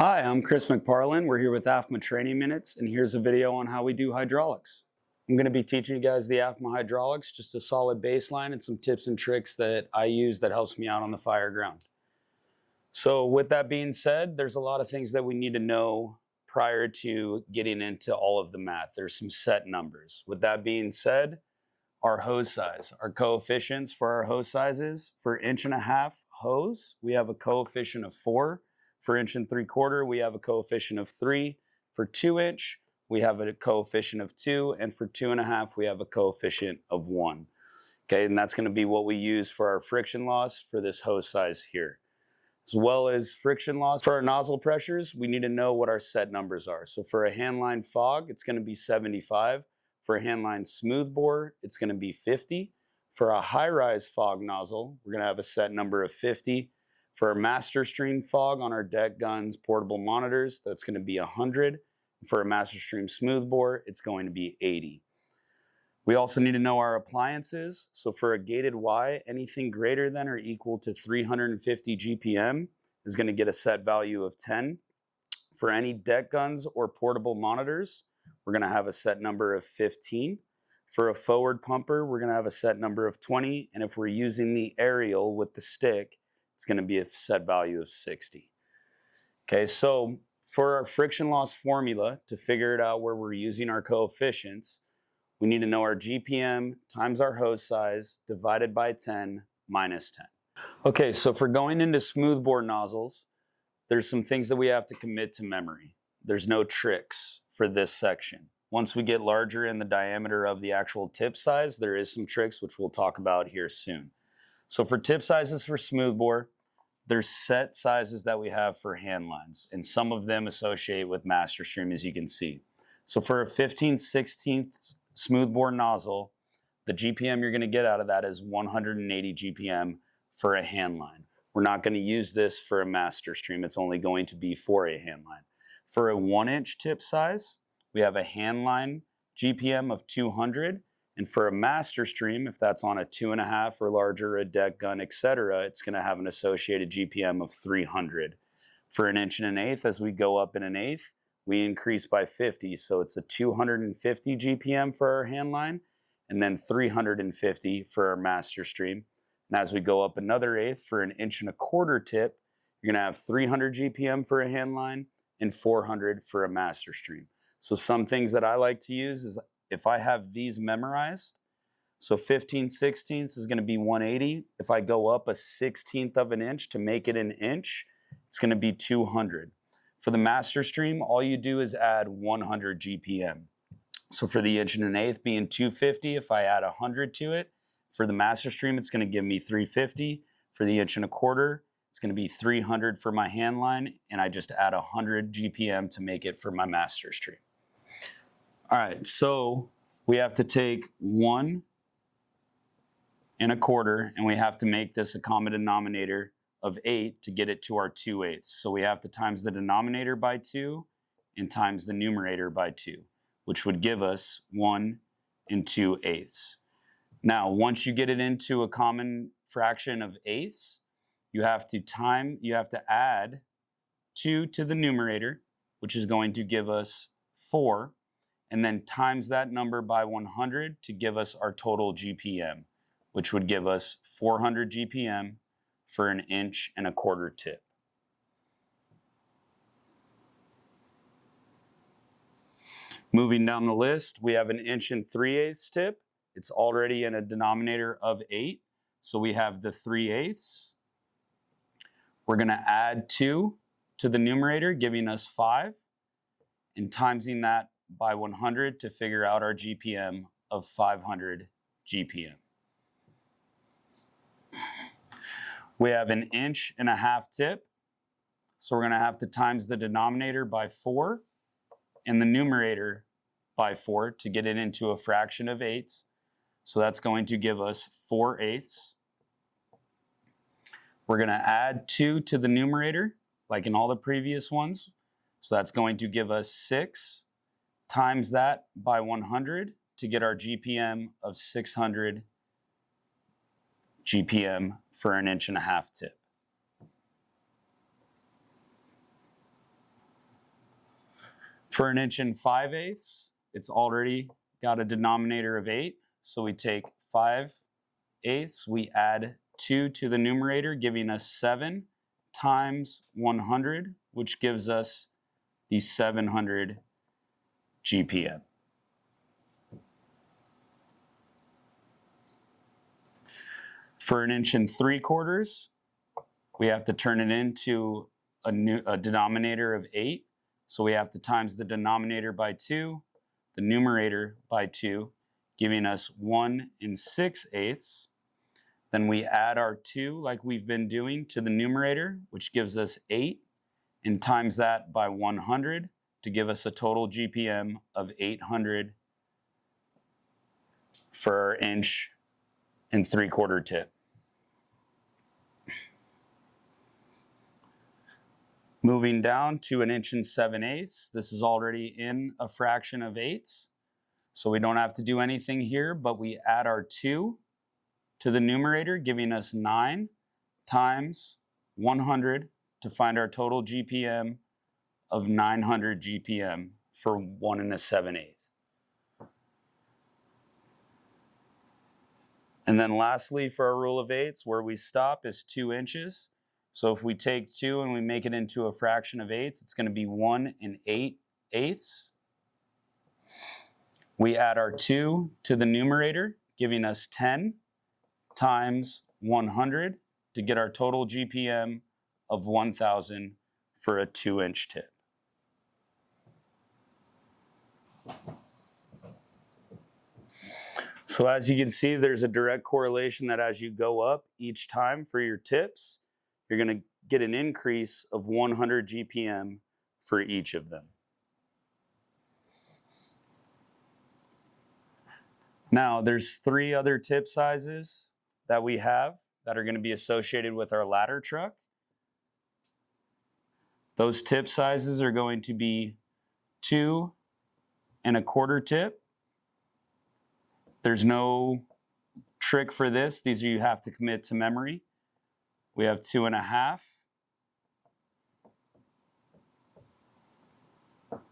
Hi, I'm Chris McParlin. We're here with AFMA Training Minutes, and here's a video on how we do hydraulics. I'm going to be teaching you guys the AFMA hydraulics, just a solid baseline and some tips and tricks that I use that helps me out on the fire ground. So with that being said, there's a lot of things that we need to know prior to getting into all of the math. There's some set numbers. With that being said, our hose size, our coefficients for our hose sizes, for 1.5" hose, we have a coefficient of 4. For 1 3/4, we have a coefficient of 3. For 2-inch, we have a coefficient of 2. And for 2.5, we have a coefficient of 1. Okay, and that's going to be what we use for our friction loss for this hose size here. As well as friction loss for our nozzle pressures, we need to know what our set numbers are. So for a handline fog, it's going to be 75. For a handline smoothbore, it's going to be 50. For a high-rise fog nozzle, we're going to have a set number of 50. For our master stream fog on our deck guns, portable monitors, that's going to be 100. For a master stream smoothbore, it's going to be 80. We also need to know our appliances. So for a gated Y, anything greater than or equal to 350 GPM is going to get a set value of 10. For any deck guns or portable monitors, we're going to have a set number of 15. For a forward pumper, we're going to have a set number of 20. And if we're using the aerial with the stick, it's going to be a set value of 60. Okay, so for our friction loss formula, to figure it out where we're using our coefficients, we need to know our GPM times our hose size divided by 10 minus 10. Okay, so for going into smoothbore nozzles, there's some things that we have to commit to memory. There's no tricks for this section. Once we get larger in the diameter of the actual tip size, there is some tricks which we'll talk about here soon. So for tip sizes for smoothbore, there's set sizes that we have for hand lines, and some of them associate with master stream, as you can see. So for a 15/16 smoothbore nozzle, the GPM you're going to get out of that is 180 GPM for a hand line. We're not going to use this for a master stream. It's only going to be for a hand line. For a 1-inch tip size, we have a hand line GPM of 200. And for a master stream, if that's on a 2.5 or larger, a deck gun, etc., it's going to have an associated GPM of 300. For 1.125", as we go up in 1/8, we increase by 50. So it's a 250 GPM for our hand line, and then 350 for our master stream. And as we go up another 1/8 for an 1.25" tip, you're going to have 300 GPM for a hand line and 400 for a master stream. So some things that I like to use is if I have these memorized, so 15/16 is going to be 180. If I go up a 1/16 of an inch to make it an inch, it's going to be 200. For the master stream, all you do is add 100 GPM. So for the 1.125" being 250, if I add 100 to it, for the master stream, it's going to give me 350. For the 1.25", it's going to be 300 for my hand line, and I just add 100 GPM to make it for my master stream. All right, so we have to take 1.25", and we have to make this a common denominator of 8 to get it to our 2/8. So we have to times the denominator by 2 and times the numerator by 2, which would give us 1 2/8. Now, once you get it into a common fraction of eighths, you have to add 2 to the numerator, which is going to give us 4. And then times that number by 100 to give us our total GPM, which would give us 400 GPM for an 1.25" tip. Moving down the list, we have an 1 3/8 tip. It's already in a denominator of 8. So we have the 3/8. We're going to add 2 to the numerator, giving us 5, and timesing that by 100 to figure out our GPM of 500 GPM. We have an 1.5" tip, so we're going to have to times the denominator by 4 and the numerator by 4 to get it into a fraction of eighths. So that's going to give us 4/8. We're going to add 2 to the numerator, like in all the previous ones. So that's going to give us 6. Times that by 100 to get our GPM of 600 GPM for an 1.5" tip. For 1 5/8", it's already got a denominator of 8. So we take 5/8, we add 2 to the numerator, giving us 7 times 100, which gives us the 700 GPM. For 1 3/4", we have to turn it into a denominator of 8. So we have to times the denominator by 2, the numerator by 2, giving us 1 6/8. Then we add our 2, like we've been doing, to the numerator, which gives us 8, and times that by 100 to give us a total GPM of 800 for our 1 3/4 tip. Moving down to 1 7/8", this is already in a fraction of eighths, so we don't have to do anything here, but we add our 2 to the numerator, giving us 9 times 100 to find our total GPM of 900 GPM for 1 7/8". And then lastly, for our rule of eighths, where we stop is 2 inches. So if we take 2 and we make it into a fraction of eighths, it's going to be 1 8/8. We add our 2 to the numerator, giving us 10 times 100 to get our total GPM of 1000 for a 2-inch tip. So as you can see, there's a direct correlation that as you go up each time for your tips, you're going to get an increase of 100 GPM for each of them. Now, there's 3 other tip sizes that we have that are going to be associated with our ladder truck. Those tip sizes are going to be 2 1/4 tip. There's no trick for this. These are you have to commit to memory. We have 2 1/2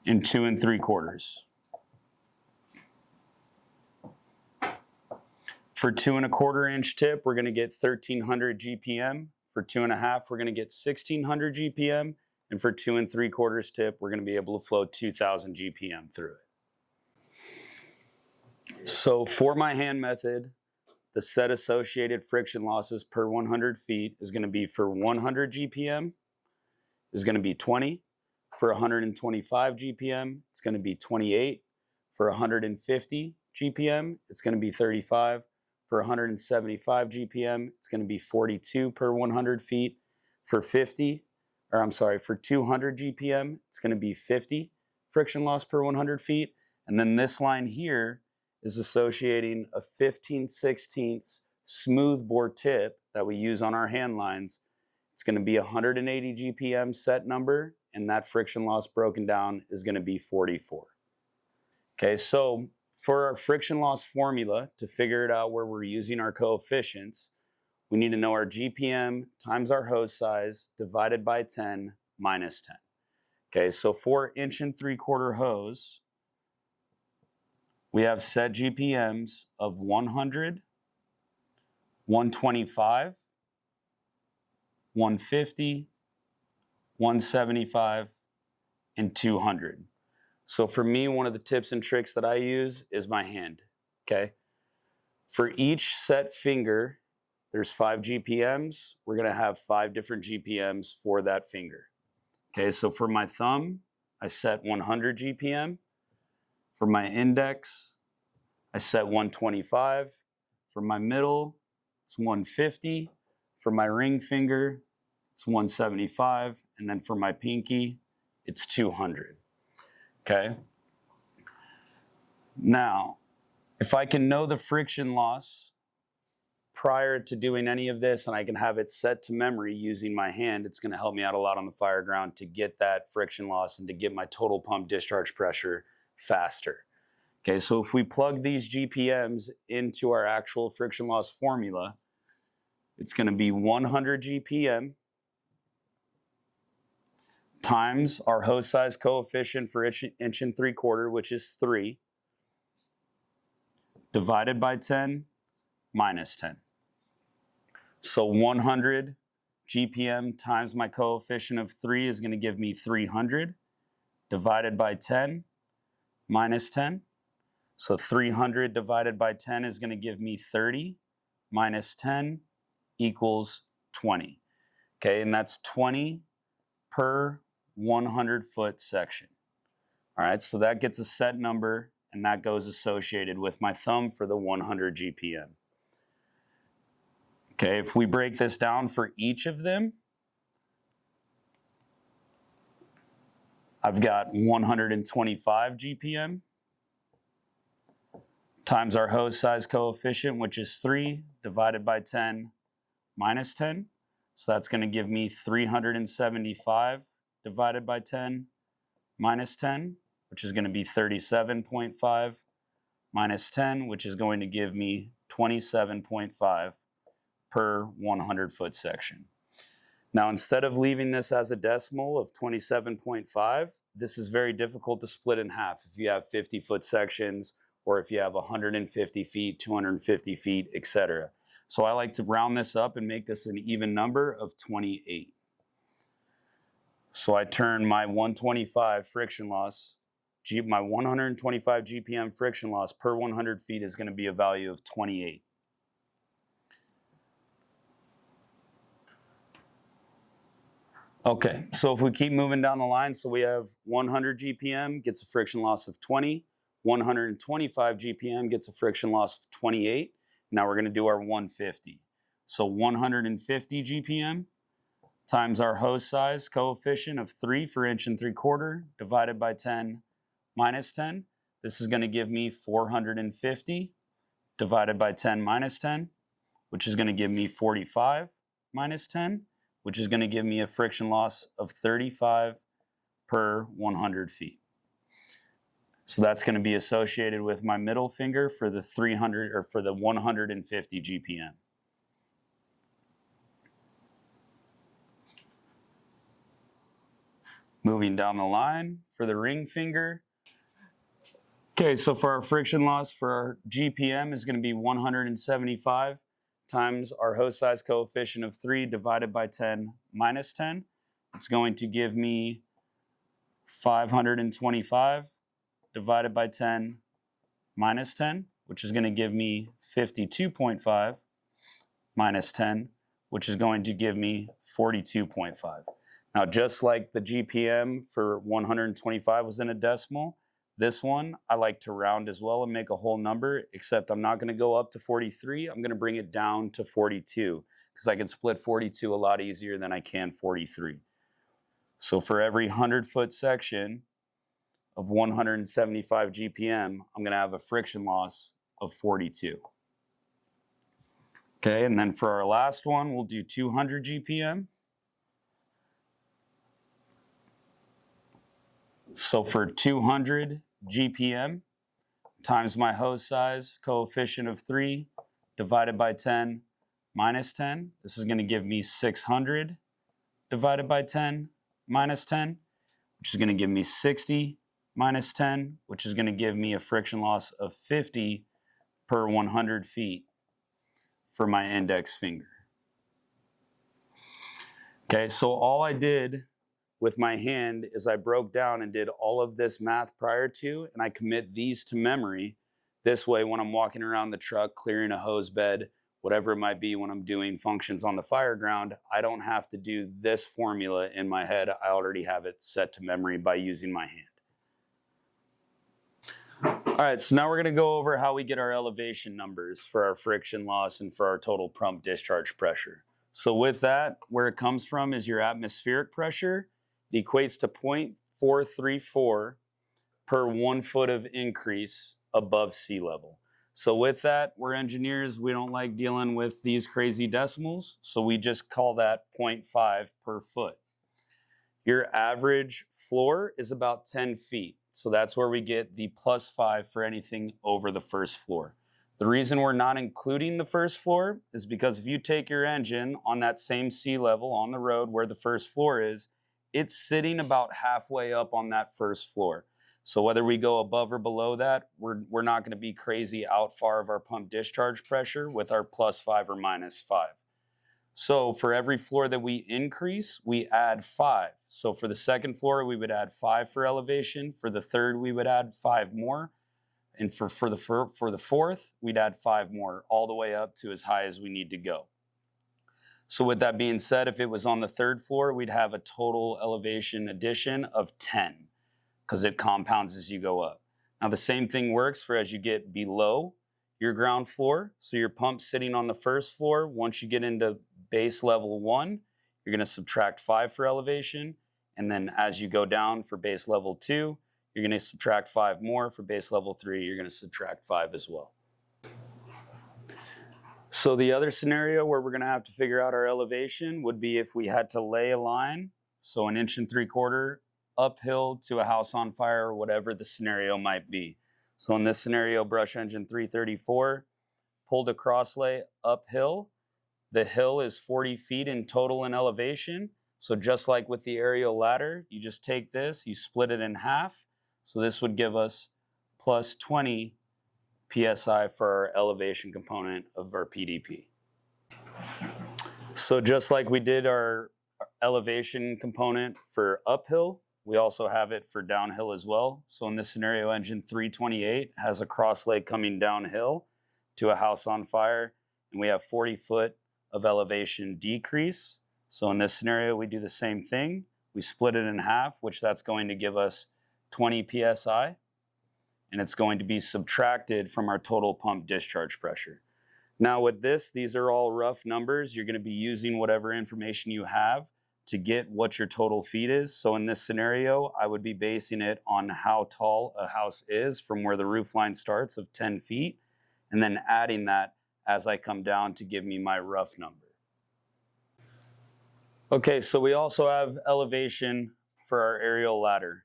and 2 3/4. For 2 1/4 inch tip, we're going to get 1300 GPM. For 2 1/2, we're going to get 1600 GPM. And for 2 3/4 tip, we're going to be able to flow 2000 GPM through it. So for my hand method, the set associated friction losses per 100 feet is going to be for 100 GPM is going to be 20. For 125 GPM, it's going to be 28. For 150 GPM, it's going to be 35. For 175 GPM, it's going to be 42 per 100 feet. For 200 GPM, it's going to be 50 friction loss per 100 feet. And then this line here is associating a 15/16 smooth bore tip that we use on our hand lines. It's going to be 180 GPM set number, and that friction loss broken down is going to be 44. Okay, so for our friction loss formula, to figure it out where we're using our coefficients, we need to know our GPM times our hose size divided by 10 minus 10. Okay, so for 1 3/4 hose, we have set GPMs of 100, 125, 150, 175, and 200. So for me, one of the tips and tricks that I use is my hand, okay? For each set finger, there's 5 GPMs. We're gonna have 5 different GPMs for that finger. Okay, so for my thumb, I set 100 GPM. For my index, I set 125. For my middle, it's 150. For my ring finger, it's 175. And then for my pinky, it's 200. Okay? Now, if I can know the friction loss prior to doing any of this and I can have it set to memory using my hand, it's going to help me out a lot on the fire ground to get that friction loss and to get my total pump discharge pressure faster. Okay, so if we plug these GPMs into our actual friction loss formula, it's going to be 100 GPM times our hose size coefficient for inch and 3/4, which is 3, divided by 10 minus 10. So 100 GPM times my coefficient of 3 is going to give me 300, divided by 10 minus 10. So 300 divided by 10 is going to give me 30, minus 10 equals 20. Okay, and that's 20 per 100-foot section. All right, so that gets a set number, and that goes associated with my thumb for the 100 GPM. Okay, if we break this down for each of them, I've got 125 GPM times our hose size coefficient, which is 3, divided by 10 minus 10. So that's going to give me 375 divided by 10 minus 10, which is going to be 37.5 minus 10, which is going to give me 27.5 per 100-foot section. Now, instead of leaving this as a decimal of 27.5, this is very difficult to split in half if you have 50-foot sections or if you have 150 feet, 250 feet, etc. So I like to round this up and make this an even number of 28. So I turn my 125 friction loss, my 125 GPM friction loss per 100 feet is going to be a value of 28. Okay, so if we keep moving down the line, so we have 100 GPM gets a friction loss of 20, 125 GPM gets a friction loss of 28. Now we're going to do our 150. So 150 GPM times our hose size coefficient of 3 for inch and 3/4 divided by 10 minus 10. This is going to give me 450 divided by 10 minus 10, which is going to give me 45 minus 10, which is going to give me a friction loss of 35 per 100 feet. So that's going to be associated with my middle finger for the 300 or for the 150 GPM. Moving down the line for the ring finger. Okay, so for our friction loss for our GPM is going to be 175 times our hose size coefficient of 3 divided by 10 minus 10. It's going to give me 525 divided by 10 minus 10, which is going to give me 52.5 minus 10, which is going to give me 42.5. Now, just like the GPM for 125 was in a decimal, this one I like to round as well and make a whole number, except I'm not going to go up to 43. I'm going to bring it down to 42 because I can split 42 a lot easier than I can 43. So for every 100-foot section of 175 GPM, I'm going to have a friction loss of 42. Okay, and then for our last one, we'll do 200 GPM. So for 200 GPM times my hose size coefficient of 3 divided by 10 minus 10, this is going to give me 600 divided by 10 minus 10, which is going to give me 60 minus 10, which is going to give me a friction loss of 50 per 100 feet for my index finger. Okay, so all I did with my hand is I broke down and did all of this math prior to, and I commit these to memory. This way, when I'm walking around the truck, clearing a hose bed, whatever it might be when I'm doing functions on the fire ground, I don't have to do this formula in my head. I already have it set to memory by using my hand. All right, so now we're going to go over how we get our elevation numbers for our friction loss and for our total pump discharge pressure. So with that, where it comes from is your atmospheric pressure. It equates to 0.434 per 1 foot of increase above sea level. So with that, we're engineers, we don't like dealing with these crazy decimals, so we just call that 0.5 per foot. Your average floor is about 10 feet. So that's where we get the +5 for anything over the first floor. The reason we're not including the first floor is because if you take your engine on that same sea level on the road where the first floor is, it's sitting about halfway up on that first floor. So whether we go above or below that, we're not going to be crazy out far of our pump discharge pressure with our +5 or -5. So for every floor that we increase, we add 5. So for the second floor, we would add 5 for elevation. For the third, we would add 5 more. And for the fourth, we'd add 5 more, all the way up to as high as we need to go. So with that being said, if it was on the third floor, we'd have a total elevation addition of 10, because it compounds as you go up. Now the same thing works for as you get below your ground floor. So your pump's sitting on the first floor. Once you get into base level 1, you're going to subtract 5 for elevation. And then as you go down for base level 2, you're going to subtract 5 more. For base level 3, you're going to subtract 5 as well. So the other scenario where we're going to have to figure out our elevation would be if we had to lay a line, so 1 3/4 uphill to a house on fire, or whatever the scenario might be. So in this scenario, brush engine 334, pulled a cross lay uphill. The hill is 40 feet in total in elevation. So just like with the aerial ladder, you just take this, you split it in half. So this would give us plus 20 PSI for our elevation component of our PDP. So just like we did our elevation component for uphill, we also have it for downhill as well. So in this scenario, engine 328 has a cross lay coming downhill to a house on fire, and we have 40 foot of elevation decrease. So in this scenario, we do the same thing. We split it in half, which that's going to give us 20 PSI, and it's going to be subtracted from our total pump discharge pressure. Now with this, these are all rough numbers. You're going to be using whatever information you have to get what your total feet is. So in this scenario, I would be basing it on how tall a house is from where the roof line starts of 10 feet, and then adding that as I come down to give me my rough number. Okay, so we also have elevation for our aerial ladder.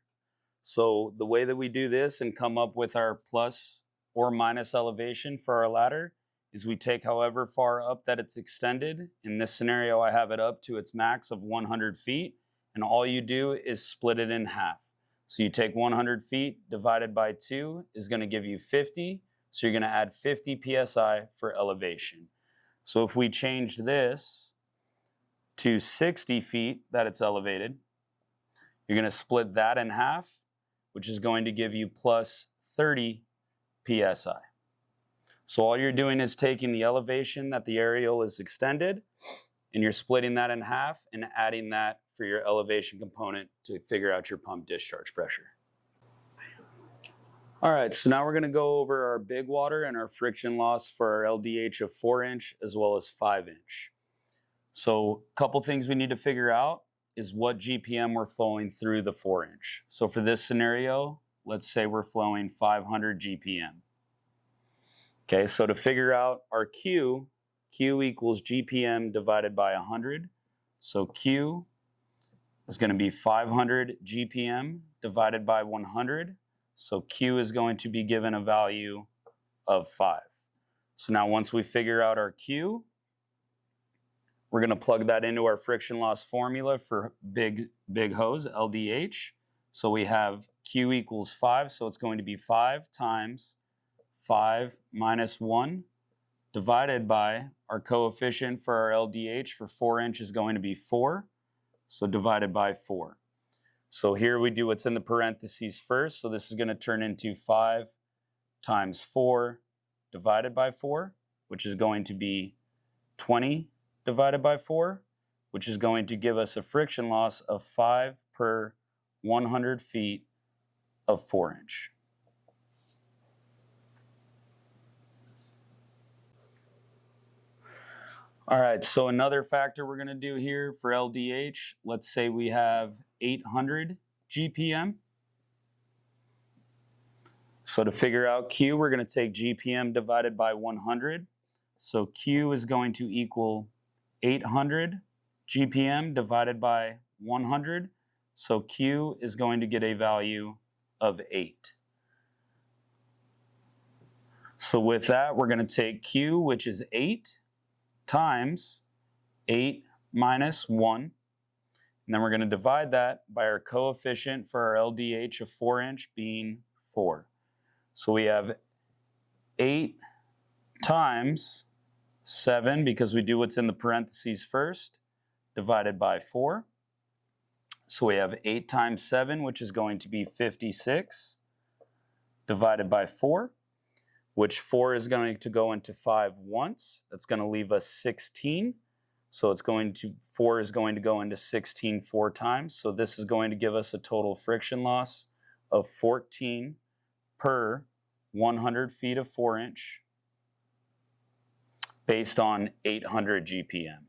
So the way that we do this and come up with our plus or minus elevation for our ladder is we take however far up that it's extended. In this scenario, I have it up to its max of 100 feet, and all you do is split it in half. So you take 100 feet divided by 2 is going to give you 50. So you're going to add 50 PSI for elevation. So if we changed this to 60 feet that it's elevated, you're going to split that in half, which is going to give you plus 30 PSI. So all you're doing is taking the elevation that the aerial is extended, and you're splitting that in half and adding that for your elevation component to figure out your pump discharge pressure. All right, so now we're going to go over our big water and our friction loss for our LDH of 4-inch as well as 5-inch. So a couple things we need to figure out is what GPM we're flowing through the 4-inch. So for this scenario, let's say we're flowing 500 GPM. Okay, so to figure out our Q equals GPM divided by 100. So Q is going to be 500 GPM divided by 100. So Q is going to be given a value of 5. So now once we figure out our Q, we're going to plug that into our friction loss formula for big hose, LDH. So we have Q equals 5, so it's going to be 5 times 5 minus 1 divided by our coefficient for our LDH for 4-inch is going to be 4, so divided by 4. So here we do what's in the parentheses first, so this is going to turn into 5 times 4 divided by 4, which is going to be 20 divided by 4, which is going to give us a friction loss of 5 per 100 feet of 4-inch. All right, so another factor we're going to do here for LDH, let's say we have 800 GPM. So to figure out Q, we're going to take GPM divided by 100. So Q is going to equal 800 GPM divided by 100. So Q is going to get a value of 8. So with that, we're going to take Q, which is 8, times 8 minus 1, And then we're going to divide that by our coefficient for our LDH of 4 inch being 4. So we have 8 times 7, because we do what's in the parentheses first, divided by 4. So we have 8 times 7, which is going to be 56, divided by 4, which 4 is going to go into 5 once. That's going to leave us 16. So 4 is going to go into 16 4 times. So this is going to give us a total friction loss of 14 per 100 feet of 4 inch based on 800 GPM.